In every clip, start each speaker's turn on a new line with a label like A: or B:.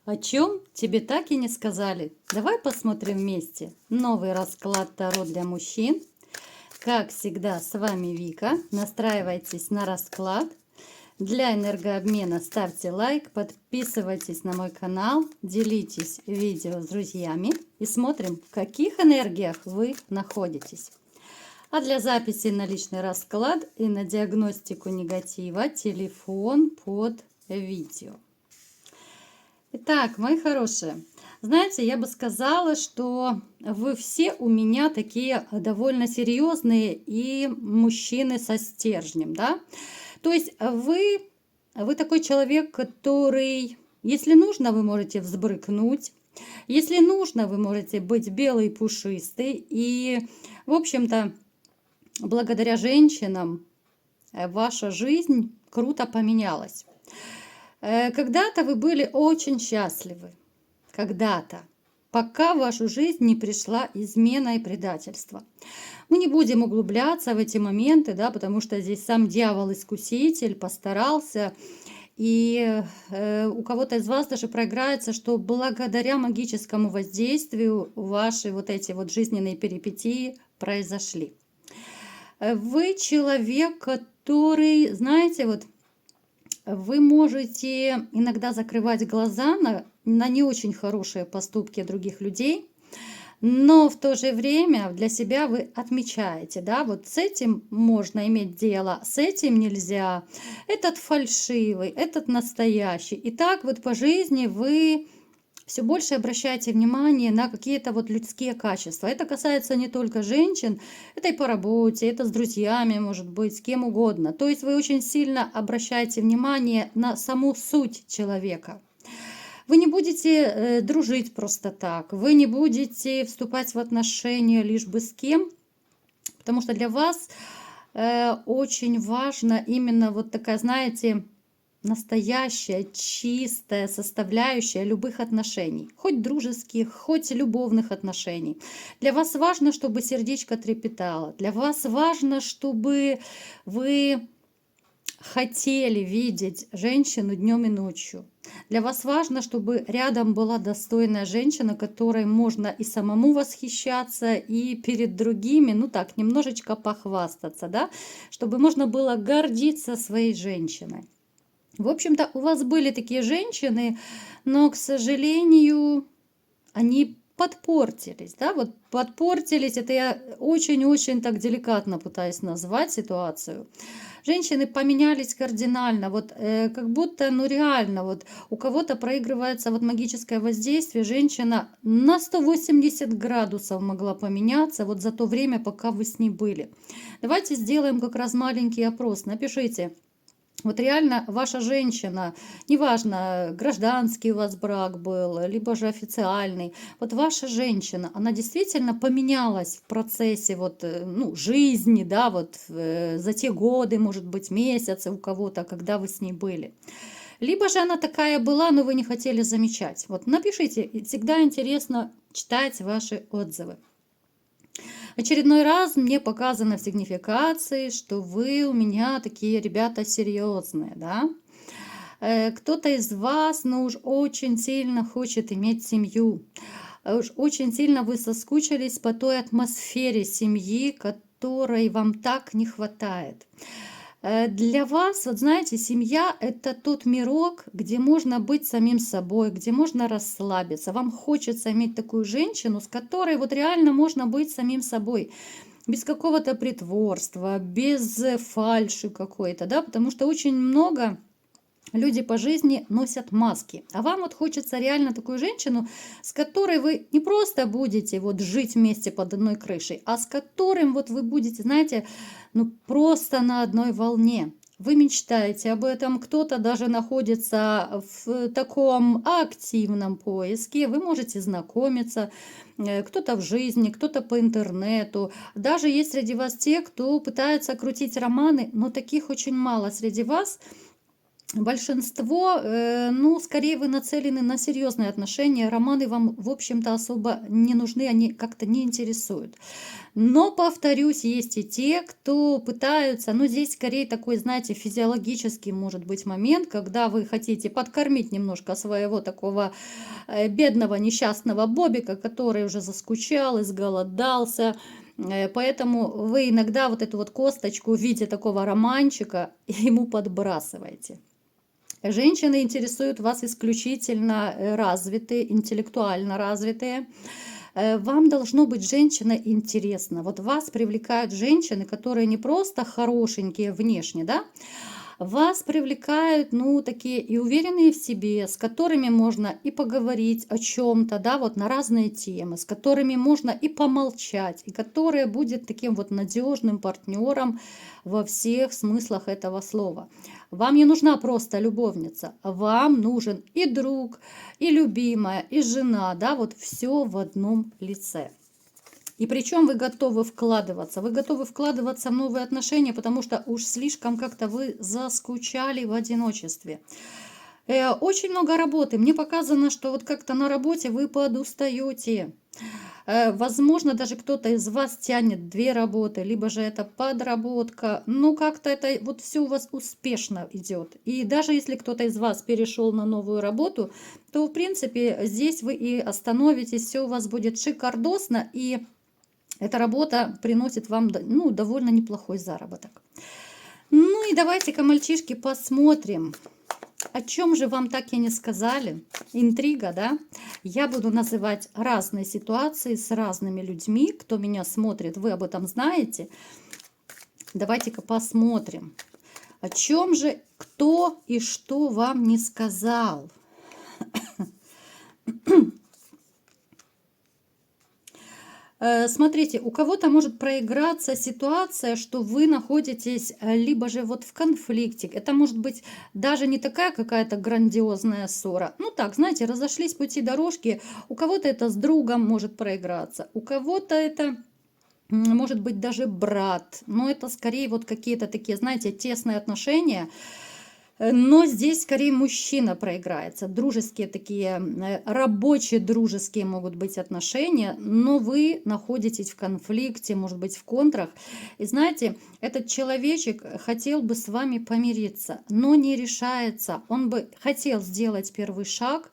A: О чем тебе так и не сказали? Давай посмотрим вместе новый расклад Таро для мужчин. Как всегда, с вами Вика. Настраивайтесь на расклад. Для энергообмена ставьте лайк, подписывайтесь на мой канал, делитесь видео с друзьями и смотрим, в каких энергиях вы находитесь. А для записи на личный расклад и на диагностику негатива телефон под видео. Итак, мои хорошие, знаете, я бы сказала, что вы все у меня такие довольно серьезные и мужчины со стержнем, да? То есть вы такой человек, который, если нужно, вы можете взбрыкнуть, если нужно, вы можете быть белый, пушистый. И, в общем-то, благодаря женщинам ваша жизнь круто поменялась. Когда-то вы были очень счастливы, когда-то, пока в вашу жизнь не пришла измена и предательство. Мы не будем углубляться в эти моменты, да, потому что здесь сам дьявол-искуситель постарался, и у кого-то из вас даже проиграется, что благодаря магическому воздействию ваши вот эти вот жизненные перипетии произошли. Вы человек, который, знаете, вот вы можете иногда закрывать глаза на не очень хорошие поступки других людей, но в то же время для себя вы отмечаете, да, вот с этим можно иметь дело, с этим нельзя, этот фальшивый, этот настоящий. И так вот по жизни вы все больше обращайте внимание на какие-то вот людские качества. Это касается не только женщин, это и по работе, это с друзьями, может быть, с кем угодно. То есть вы очень сильно обращаете внимание на саму суть человека. Вы не будете дружить просто так, вы не будете вступать в отношения лишь бы с кем, потому что для вас очень важно именно вот такая, знаете, настоящая, чистая составляющая любых отношений, хоть дружеских, хоть любовных отношений. Для вас важно, чтобы сердечко трепетало, для вас важно, чтобы вы хотели видеть женщину днем и ночью. Для вас важно, чтобы рядом была достойная женщина, которой можно и самому восхищаться, и перед другими, ну так, немножечко похвастаться, да, чтобы можно было гордиться своей женщиной. В общем-то, у вас были такие женщины, но, к сожалению, они подпортились, да, вот подпортились, это я очень-очень так деликатно пытаюсь назвать ситуацию. Женщины поменялись кардинально, вот как будто, ну реально, вот у кого-то проигрывается вот магическое воздействие, женщина на 180 градусов могла поменяться вот за то время, пока вы с ней были. Давайте сделаем как раз маленький опрос, напишите. Вот реально ваша женщина, неважно, гражданский у вас брак был, либо же официальный, вот ваша женщина, она действительно поменялась в процессе вот, ну, жизни, да, вот за те годы, может быть, месяцы у кого-то, когда вы с ней были. Либо же она такая была, но вы не хотели замечать. Вот напишите, всегда интересно читать ваши отзывы. Очередной раз мне показано в сигнификации, что вы у меня такие ребята серьезные, да? Кто-то из вас, ну уж очень сильно хочет иметь семью. Уж очень сильно вы соскучились по той атмосфере семьи, которой вам так не хватает. Для вас, вот знаете, семья – это тот мирок, где можно быть самим собой, где можно расслабиться. Вам хочется иметь такую женщину, с которой вот реально можно быть самим собой, без какого-то притворства, без фальши какой-то, да, потому что очень много люди по жизни носят маски. А вам вот хочется реально такую женщину, с которой вы не просто будете вот жить вместе под одной крышей, а с которым вот вы будете, знаете, ну просто на одной волне. Вы мечтаете об этом, кто-то даже находится в таком активном поиске, вы можете знакомиться, кто-то в жизни, кто-то по интернету. Даже есть среди вас те, кто пытается крутить романы, но таких очень мало среди вас. большинство, ну, скорее вы нацелены на серьезные отношения, романы вам, в общем-то, особо не нужны, они как-то не интересуют. Но, повторюсь, есть и те, кто пытаются, ну, здесь скорее такой, знаете, физиологический может быть момент, когда вы хотите подкормить немножко своего такого бедного несчастного Бобика, который уже заскучал, изголодался. Поэтому вы иногда вот эту вот косточку в виде такого романчика ему подбрасываете. Женщины интересуют вас исключительно развитые, интеллектуально развитые. Вам должно быть женщина интересна. Вот вас привлекают женщины, которые не просто хорошенькие внешне, да, вас привлекают, ну, такие и уверенные в себе, с которыми можно и поговорить о чем-то, да, вот на разные темы, с которыми можно и помолчать, и которые будет таким вот надежным партнером во всех смыслах этого слова. Вам не нужна просто любовница, вам нужен и друг, и любимая, и жена, да, вот все в одном лице. И причем вы готовы вкладываться в новые отношения, потому что уж слишком как-то вы заскучали в одиночестве. Очень много работы. Мне показано, что вот как-то на работе вы подустаете. Возможно, даже кто-то из вас тянет две работы, либо же это подработка. Ну, как-то это вот все у вас успешно идет. И даже если кто-то из вас перешел на новую работу, то, в принципе, здесь вы и остановитесь, все у вас будет шикардосно, и эта работа приносит вам, ну, довольно неплохой заработок. Ну и давайте-ка, мальчишки, посмотрим, о чем же вам так и не сказали. Интрига, да? Я буду называть разные ситуации с разными людьми. Кто меня смотрит, вы об этом знаете. Давайте-ка посмотрим, о чем же кто и что вам не сказал. Смотрите, у кого-то может проиграться ситуация, что вы находитесь либо же вот в конфликте. Это может быть даже не такая какая-то грандиозная ссора. Ну так, знаете, разошлись пути дорожки. У кого-то это с другом может проиграться, у кого-то это может быть даже брат. Но это скорее вот какие-то такие, знаете, тесные отношения. Но здесь скорее мужчина проиграется. Дружеские такие, рабочие дружеские могут быть отношения, но вы находитесь в конфликте, может быть, в контрах. И знаете, этот человечек хотел бы с вами помириться, но не решается. Он бы хотел сделать первый шаг,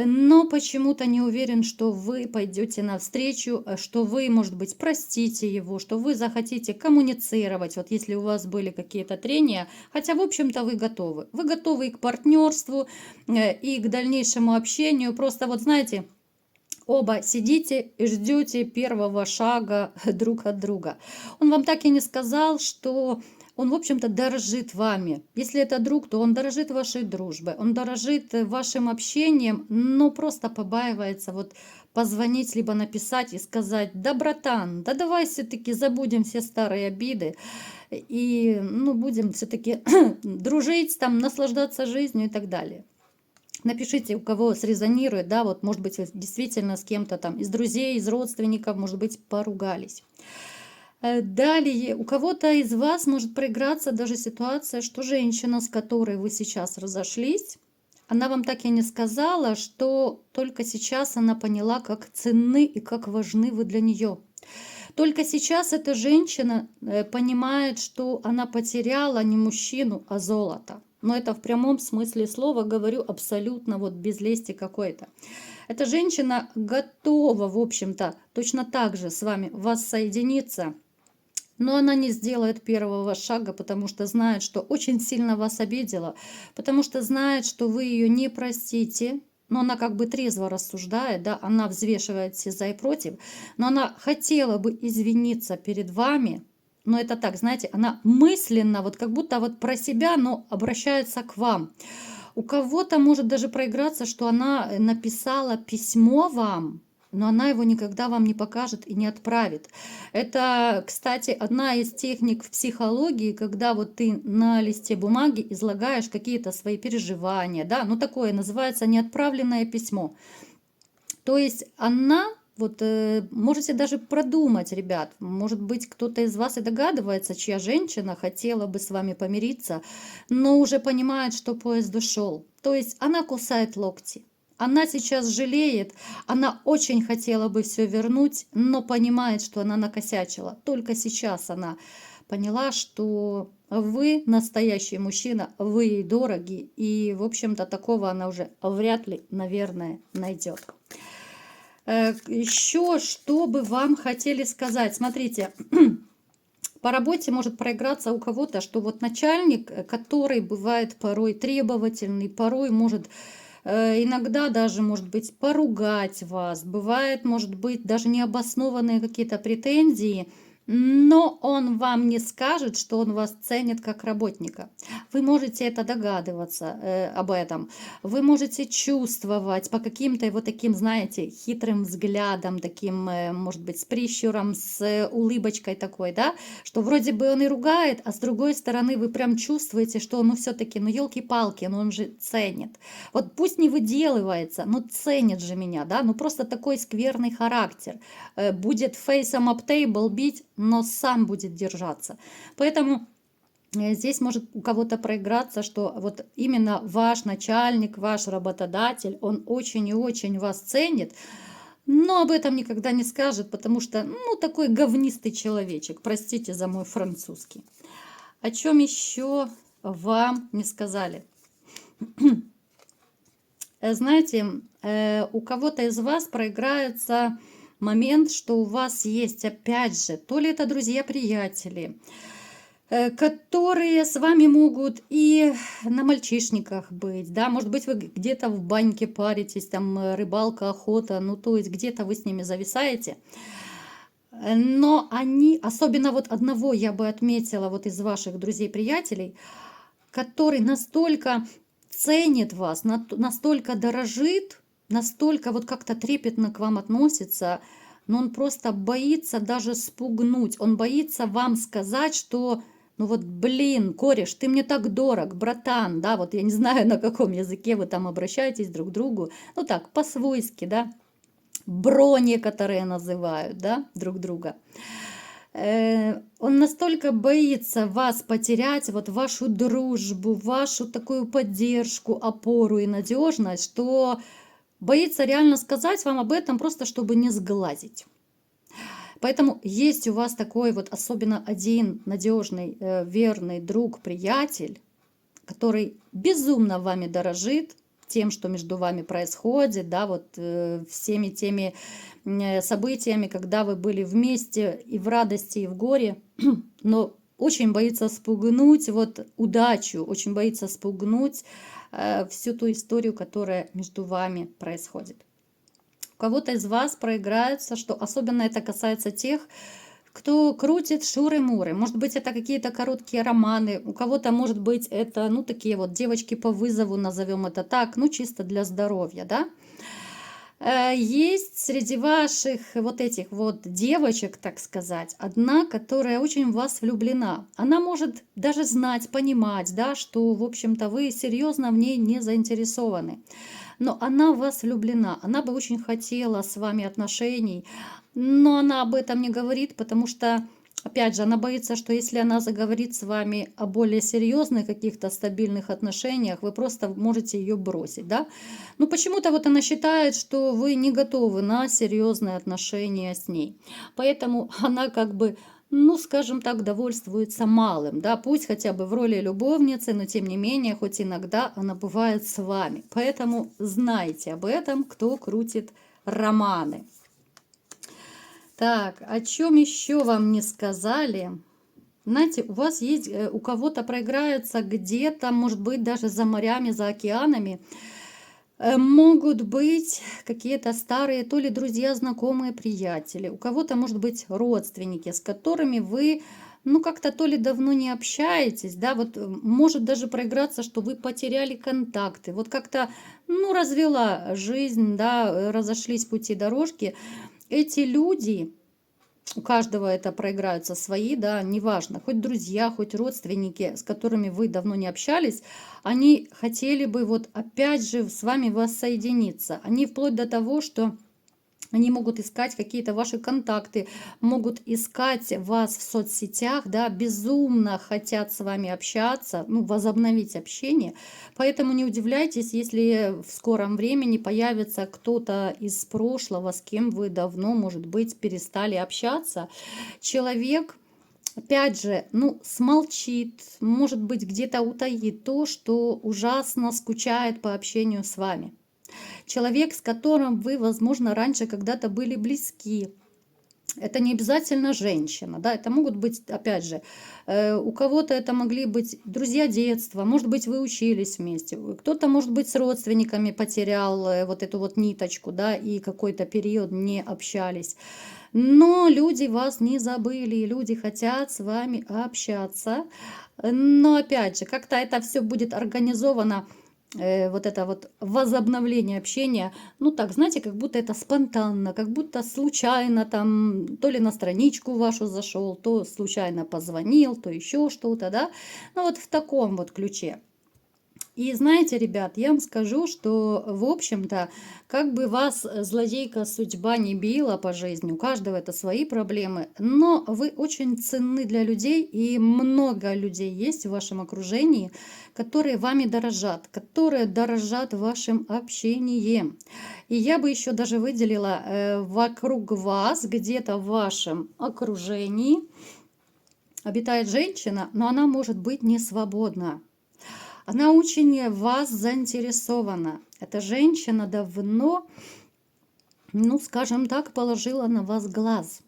A: но почему-то не уверен, что вы пойдете навстречу, что вы, может быть, простите его, что вы захотите коммуницировать, вот если у вас были какие-то трения, хотя, в общем-то, вы готовы. Вы готовы и к партнерству, и к дальнейшему общению, просто вот знаете, оба сидите и ждете первого шага друг от друга. Он вам так и не сказал, что он, в общем-то, дорожит вами. Если это друг, то он дорожит вашей дружбой, он дорожит вашим общением, но просто побаивается вот позвонить, либо написать и сказать: да, братан, да давай все-таки забудем все старые обиды и, ну, будем все-таки дружить, там, наслаждаться жизнью и так далее. Напишите, у кого срезонирует, да, вот, может быть, вы действительно с кем-то там из друзей, из родственников, может быть, поругались. Далее, у кого-то из вас может проиграться даже ситуация, что женщина, с которой вы сейчас разошлись, она вам так и не сказала, что только сейчас она поняла, как ценны и как важны вы для нее. Только сейчас эта женщина понимает, что она потеряла не мужчину, а золото. Но это в прямом смысле слова говорю абсолютно вот без лести какой-то. Эта женщина готова, в общем-то, точно так же с вами воссоединиться, но она не сделает первого шага, потому что знает, что очень сильно вас обидела, потому что знает, что вы ее не простите. Но она как бы трезво рассуждает, да, она взвешивает все за и против, но она хотела бы извиниться перед вами, но это так, знаете, она мысленно, вот как будто вот про себя, но обращается к вам. У кого-то может даже проиграться, что она написала письмо вам, но она его никогда вам не покажет и не отправит. Это, кстати, одна из техник в психологии, когда вот ты на листе бумаги излагаешь какие-то свои переживания, да, ну такое называется неотправленное письмо. То есть она Вот можете даже продумать, ребят. Может быть, кто-то из вас и догадывается, чья женщина хотела бы с вами помириться, но уже понимает, что поезд ушел. То есть она кусает локти. Она сейчас жалеет, она очень хотела бы все вернуть, но понимает, что она накосячила. Только сейчас она поняла, что вы настоящий мужчина, вы ей дороги, и, в общем-то, такого она уже вряд ли, наверное, найдет. Еще что бы вам хотели сказать? Смотрите, по работе может проиграться у кого-то, что вот начальник, который бывает порой требовательный, порой может иногда даже, может быть, поругать вас, бывает, может быть, даже необоснованные какие-то претензии, но он вам не скажет, что он вас ценит как работника. Вы можете это догадываться об этом. Вы можете чувствовать по каким-то вот таким, знаете, хитрым взглядам, таким, может быть, с прищуром, с улыбочкой такой, да, что вроде бы он и ругает, а с другой стороны вы прям чувствуете, что он, ну, все-таки, ну, елки-палки, ну, он же ценит. Вот пусть не выделывается, но ценит же меня, да, ну, просто такой скверный характер. Будет фейсом об тейбл бить, но сам будет держаться. Поэтому здесь может у кого-то проиграться, что вот именно ваш начальник, ваш работодатель, он очень и очень вас ценит, но об этом никогда не скажет, потому что, ну, такой говнистый человечек, простите за мой французский. О чем еще вам не сказали? Знаете, у кого-то из вас проиграется момент, что у вас есть, опять же, то ли это друзья-приятели, которые с вами могут и на мальчишниках быть, да, может быть, вы где-то в баньке паритесь, там рыбалка, охота, ну, то есть где-то вы с ними зависаете, но они, особенно вот одного я бы отметила вот из ваших друзей-приятелей, который настолько ценит вас, настолько дорожит, настолько вот как-то трепетно к вам относится, но он просто боится даже спугнуть, он боится вам сказать, что, ну вот, блин, кореш, ты мне так дорог, братан, да, вот я не знаю, на каком языке вы там обращаетесь друг к другу, ну так, по-свойски, да, бро некоторые называют, да, друг друга. Он настолько боится вас потерять, вот вашу дружбу, вашу такую поддержку, опору и надежность, что боится реально сказать вам об этом, просто чтобы не сглазить. Поэтому есть у вас такой вот особенно один надежный, верный друг, приятель, который безумно вами дорожит, тем, что между вами происходит, да, вот всеми теми событиями, когда вы были вместе и в радости, и в горе, но очень боится спугнуть вот удачу, очень боится спугнуть всю ту историю, которая между вами происходит. У кого-то из вас проиграется, что особенно это касается тех, кто крутит шуры-муры. Может быть, это какие-то короткие романы. У кого-то, может быть, это, ну, такие вот девочки по вызову, назовем это так, ну, чисто для здоровья, да. Есть среди ваших вот этих вот девочек, так сказать, одна, которая очень в вас влюблена. Она может даже знать, понимать, да, что, в общем-то, вы серьезно в ней не заинтересованы. Но она в вас влюблена, она бы очень хотела с вами отношений, но она об этом не говорит, потому что, опять же, она боится, что если она заговорит с вами о более серьезных каких-то стабильных отношениях, вы просто можете ее бросить, да? Ну, почему-то вот она считает, что вы не готовы на серьезные отношения с ней. Поэтому она как бы, ну, скажем так, довольствуется малым, да, пусть хотя бы в роли любовницы, но тем не менее, хоть иногда она бывает с вами. Поэтому знайте об этом, кто крутит романы. Так, о чем еще вам не сказали? Знаете, у вас есть, у кого-то проиграется где-то, может быть, даже за морями, за океанами, могут быть какие-то старые, то ли друзья, знакомые, приятели. У кого-то, может быть, родственники, с которыми вы, ну, как-то то ли давно не общаетесь, да, вот может даже проиграться, что вы потеряли контакты. Вот как-то, ну, развела жизнь, да, разошлись пути дорожки. Эти люди, у каждого это проиграются свои, да, неважно, хоть друзья, хоть родственники, с которыми вы давно не общались, они хотели бы вот опять же с вами воссоединиться. Они вплоть до того, что Они могут искать какие-то ваши контакты, могут искать вас в соцсетях, да, безумно хотят с вами общаться, ну, возобновить общение. Поэтому не удивляйтесь, если в скором времени появится кто-то из прошлого, с кем вы давно, может быть, перестали общаться. Человек, опять же, ну, смолчит, может быть, где-то утаит то, что ужасно скучает по общению с вами. Человек, с которым вы, возможно, раньше когда-то были близки. Это не обязательно женщина, да, это могут быть, опять же, у кого-то это могли быть друзья детства, может быть, вы учились вместе, кто-то, может быть, с родственниками потерял вот эту вот ниточку, да, и какой-то период не общались. Но люди вас не забыли, люди хотят с вами общаться. Но опять же, как-то это все будет организовано, вот это вот возобновление общения, ну так, знаете, как будто это спонтанно, как будто случайно там, то ли на страничку вашу зашел, то случайно позвонил, то еще что-то, да, ну вот в таком вот ключе. И знаете, ребят, я вам скажу, что, в общем-то, как бы вас злодейка судьба не била по жизни, у каждого это свои проблемы, но вы очень ценны для людей, и много людей есть в вашем окружении, которые вами дорожат, которые дорожат вашим общением. И я бы еще даже выделила вокруг вас, где-то в вашем окружении, обитает женщина, но она может быть не свободна. Она очень в вас заинтересована. Эта женщина давно, ну, скажем так, положила на вас глаз.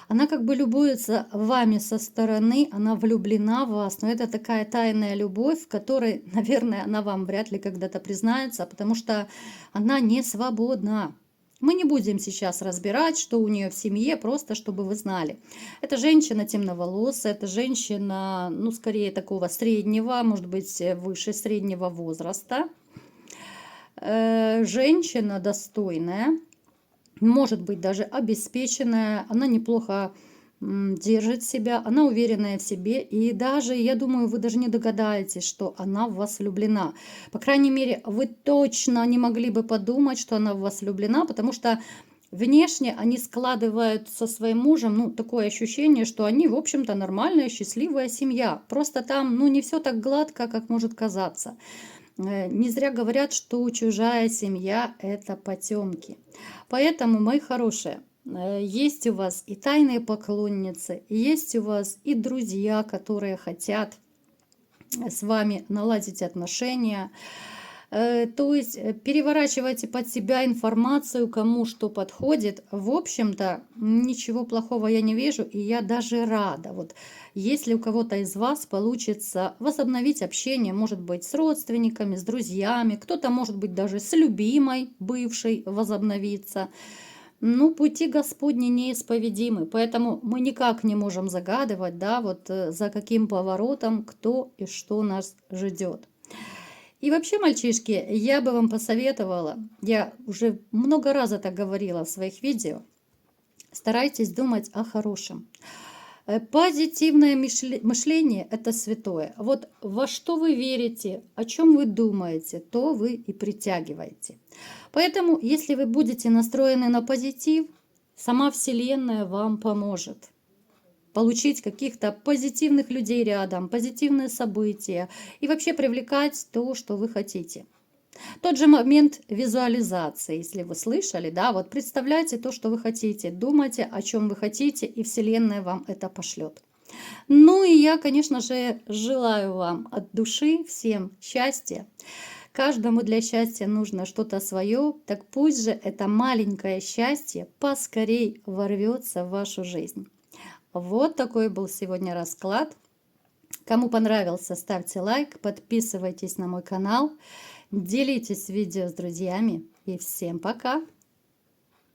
A: Она как бы любуется вами со стороны, она влюблена в вас, но это такая тайная любовь, в которой, наверное, она вам вряд ли когда-то признается, потому что она не свободна. Мы не будем сейчас разбирать, что у нее в семье, просто чтобы вы знали. Это женщина темноволосая, это женщина, ну, скорее такого среднего, может быть, выше среднего возраста. Женщина достойная, может быть, даже обеспеченная, она неплохо держит себя, она уверенная в себе, и даже, я думаю, вы даже не догадаетесь, что она в вас влюблена. По крайней мере, вы точно не могли бы подумать, что она в вас влюблена, потому что внешне они складывают со своим мужем, ну, такое ощущение, что они, в общем-то, нормальная, счастливая семья. Просто там, ну, не все так гладко, как может казаться. Не зря говорят, что чужая семья – это потемки. Поэтому, мои хорошие, есть у вас и тайные поклонницы, есть у вас и друзья, которые хотят с вами наладить отношения. То есть переворачивайте под себя информацию, кому что подходит. В общем-то, ничего плохого я не вижу, и я даже рада. Вот если у кого-то из вас получится возобновить общение, может быть, с родственниками, с друзьями, кто-то, может быть, даже с любимой бывшей возобновиться. Ну, пути Господни неисповедимы, поэтому мы никак не можем загадывать, да, вот за каким поворотом, кто и что нас ждет. И вообще, мальчишки, я бы вам посоветовала, я уже много раз это говорила в своих видео, старайтесь думать о хорошем. Позитивное мышление – это святое. Вот во что вы верите, о чем вы думаете, то вы и притягиваете. Поэтому, если вы будете настроены на позитив, сама Вселенная вам поможет получить каких-то позитивных людей рядом, позитивные события и вообще привлекать то, что вы хотите. Тот же момент визуализации, если вы слышали, да, вот представляйте то, что вы хотите, думайте, о чем вы хотите, и Вселенная вам это пошлет. Ну и я, конечно же, желаю вам от души всем счастья. Каждому для счастья нужно что-то свое, так пусть же это маленькое счастье поскорей ворвется в вашу жизнь. Вот такой был сегодня расклад. Кому понравился, ставьте лайк, подписывайтесь на мой канал, делитесь видео с друзьями и всем пока!